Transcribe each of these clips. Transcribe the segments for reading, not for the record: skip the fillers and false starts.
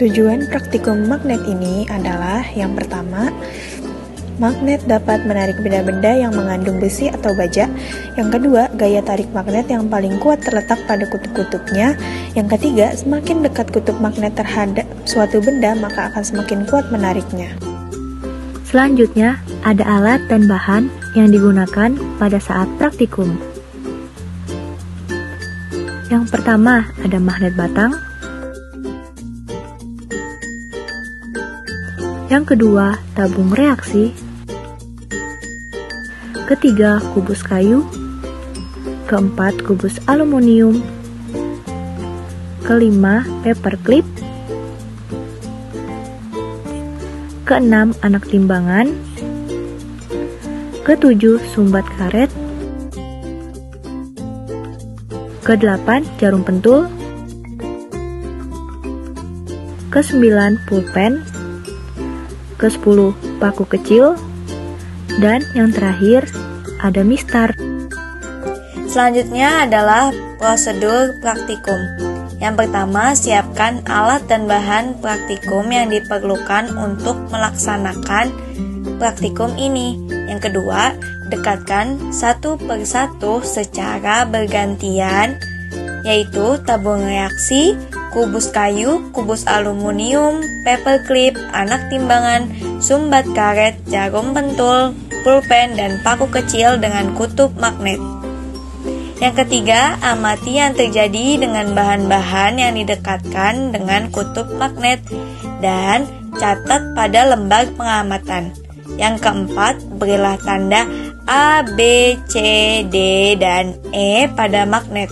Tujuan praktikum magnet ini adalah yang pertama, magnet dapat menarik benda-benda yang mengandung besi atau baja. Yang kedua, gaya tarik magnet yang paling kuat terletak pada kutub-kutubnya. Yang ketiga, semakin dekat kutub magnet terhadap suatu benda, maka akan semakin kuat menariknya. Selanjutnya, ada alat dan bahan yang digunakan pada saat praktikum. Yang pertama, ada magnet batang. Yang kedua, tabung reaksi. Ketiga, kubus kayu. Keempat, kubus aluminium. Kelima, paperclip. Keenam, anak timbangan. Ketujuh, sumbat karet. Kedelapan, jarum pentul. Kesembilan, pulpen. Ke-10, paku kecil. Dan yang terakhir, ada mistar. Selanjutnya adalah prosedur praktikum. Yang pertama, siapkan alat dan bahan praktikum yang diperlukan untuk melaksanakan praktikum ini. Yang kedua, dekatkan satu persatu secara bergantian, yaitu tabung reaksi, kubus kayu, kubus aluminium, paperclip, anak timbangan, sumbat karet, jarum pentul, pulpen, dan paku kecil dengan kutub magnet. Yang ketiga, amati yang terjadi dengan bahan-bahan yang didekatkan dengan kutub magnet dan catat pada lembar pengamatan. Yang keempat, berilah tanda A, B, C, D, dan E pada magnet.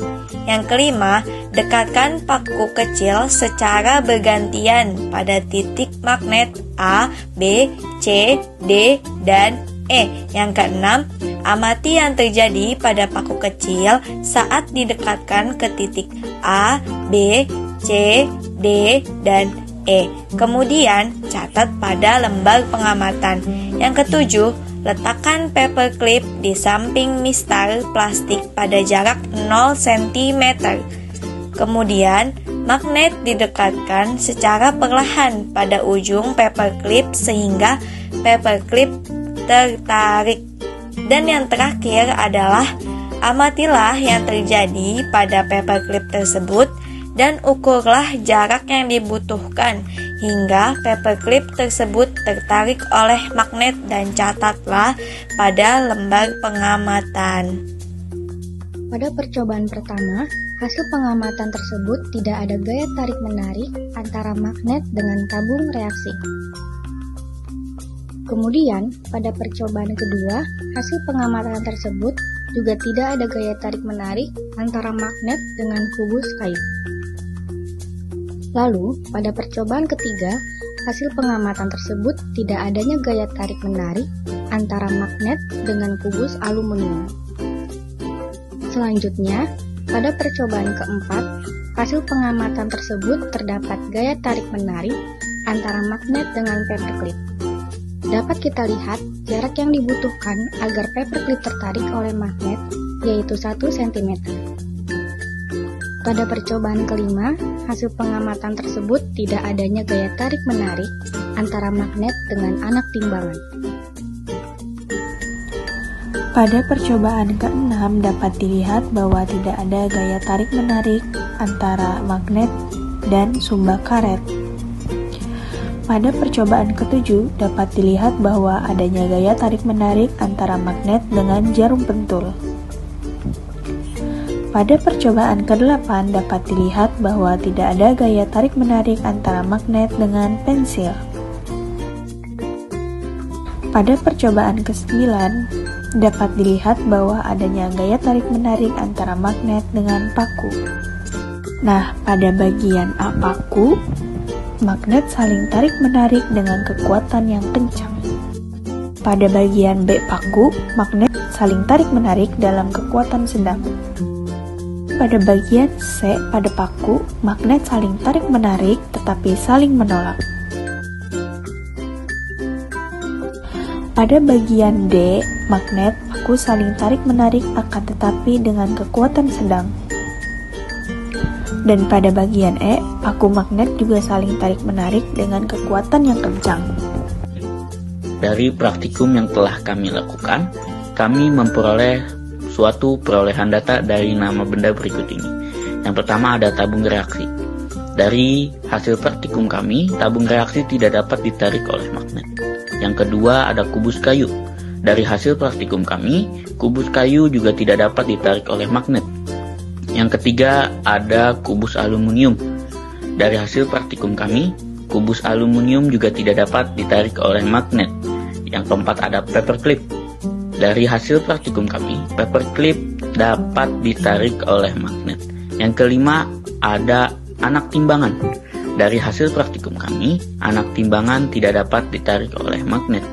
Yang kelima, dekatkan paku kecil secara bergantian pada titik magnet A, B, C, D, dan E. Yang keenam, amati yang terjadi pada paku kecil saat didekatkan ke titik A, B, C, D, dan E. Kemudian, catat pada lembar pengamatan. Yang ketujuh, letakkan paperclip di samping mistar plastik pada jarak 0 cm. Kemudian, magnet didekatkan secara perlahan pada ujung paperclip sehingga paperclip tertarik. Dan yang terakhir adalah amatilah yang terjadi pada paperclip tersebut dan ukurlah jarak yang dibutuhkan hingga paperclip tersebut tertarik oleh magnet dan catatlah pada lembar pengamatan. Pada percobaan pertama, hasil pengamatan tersebut tidak ada gaya tarik-menarik antara magnet dengan tabung reaksi. Kemudian, pada percobaan kedua, hasil pengamatan tersebut juga tidak ada gaya tarik-menarik antara magnet dengan kubus kayu. Lalu, pada percobaan ketiga, hasil pengamatan tersebut tidak adanya gaya tarik-menarik antara magnet dengan kubus aluminium. Selanjutnya, pada percobaan keempat, hasil pengamatan tersebut terdapat gaya tarik-menarik antara magnet dengan paperclip. Dapat kita lihat jarak yang dibutuhkan agar paperclip tertarik oleh magnet, yaitu 1 cm. Pada percobaan kelima, hasil pengamatan tersebut tidak adanya gaya tarik-menarik antara magnet dengan anak timbangan. Pada percobaan ke-6 dapat dilihat bahwa tidak ada gaya tarik-menarik antara magnet dan sumbat karet. Pada percobaan ke-7 dapat dilihat bahwa adanya gaya tarik-menarik antara magnet dengan jarum pentul. Pada percobaan ke-8 dapat dilihat bahwa tidak ada gaya tarik-menarik antara magnet dengan pensil. Pada percobaan ke-9 dapat dilihat bahwa adanya gaya tarik-menarik antara magnet dengan paku. Nah, pada bagian A paku, magnet saling tarik-menarik dengan kekuatan yang kencang. Pada bagian B paku, magnet saling tarik-menarik dalam kekuatan sedang. Pada bagian C pada paku, magnet saling tarik-menarik tetapi saling menolak. Pada bagian D, magnet paku saling tarik-menarik akan tetapi dengan kekuatan sedang. Dan pada bagian E, paku magnet juga saling tarik-menarik dengan kekuatan yang kencang. Dari praktikum yang telah kami lakukan, kami memperoleh suatu perolehan data dari nama benda berikut ini. Yang pertama ada tabung reaksi. Dari hasil praktikum kami, tabung reaksi tidak dapat ditarik oleh magnet. Yang kedua ada kubus kayu. Dari hasil praktikum kami, kubus kayu juga tidak dapat ditarik oleh magnet. Yang ketiga ada kubus aluminium. Dari hasil praktikum kami, kubus aluminium juga tidak dapat ditarik oleh magnet. Yang keempat ada paperclip. Dari hasil praktikum kami, paperclip dapat ditarik oleh magnet. Yang kelima ada anak timbangan. Dari hasil praktikum kami, anak timbangan tidak dapat ditarik oleh magnet.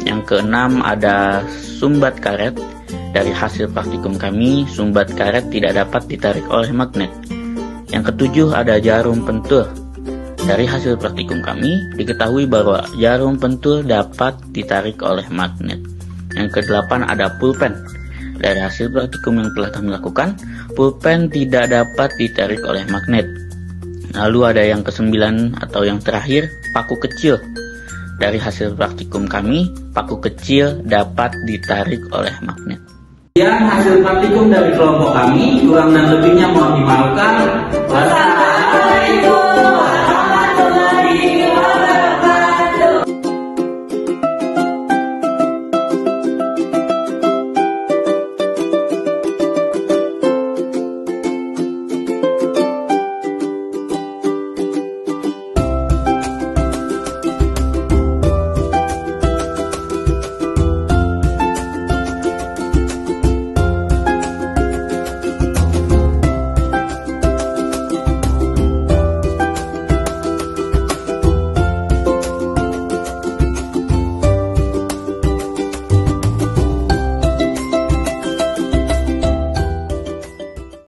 Yang keenam ada sumbat karet. Dari hasil praktikum kami, sumbat karet tidak dapat ditarik oleh magnet. Yang ketujuh ada jarum pentul. Dari hasil praktikum kami, diketahui bahwa jarum pentul dapat ditarik oleh magnet. Yang kedelapan ada pulpen. Dari hasil praktikum yang telah kami lakukan, pulpen tidak dapat ditarik oleh magnet. Lalu ada yang kesembilan atau yang terakhir, paku kecil. Dari hasil praktikum kami, paku kecil dapat ditarik oleh magnet. Sekian hasil praktikum dari kelompok kami, kurang dan lebihnya mohon dimaafkan.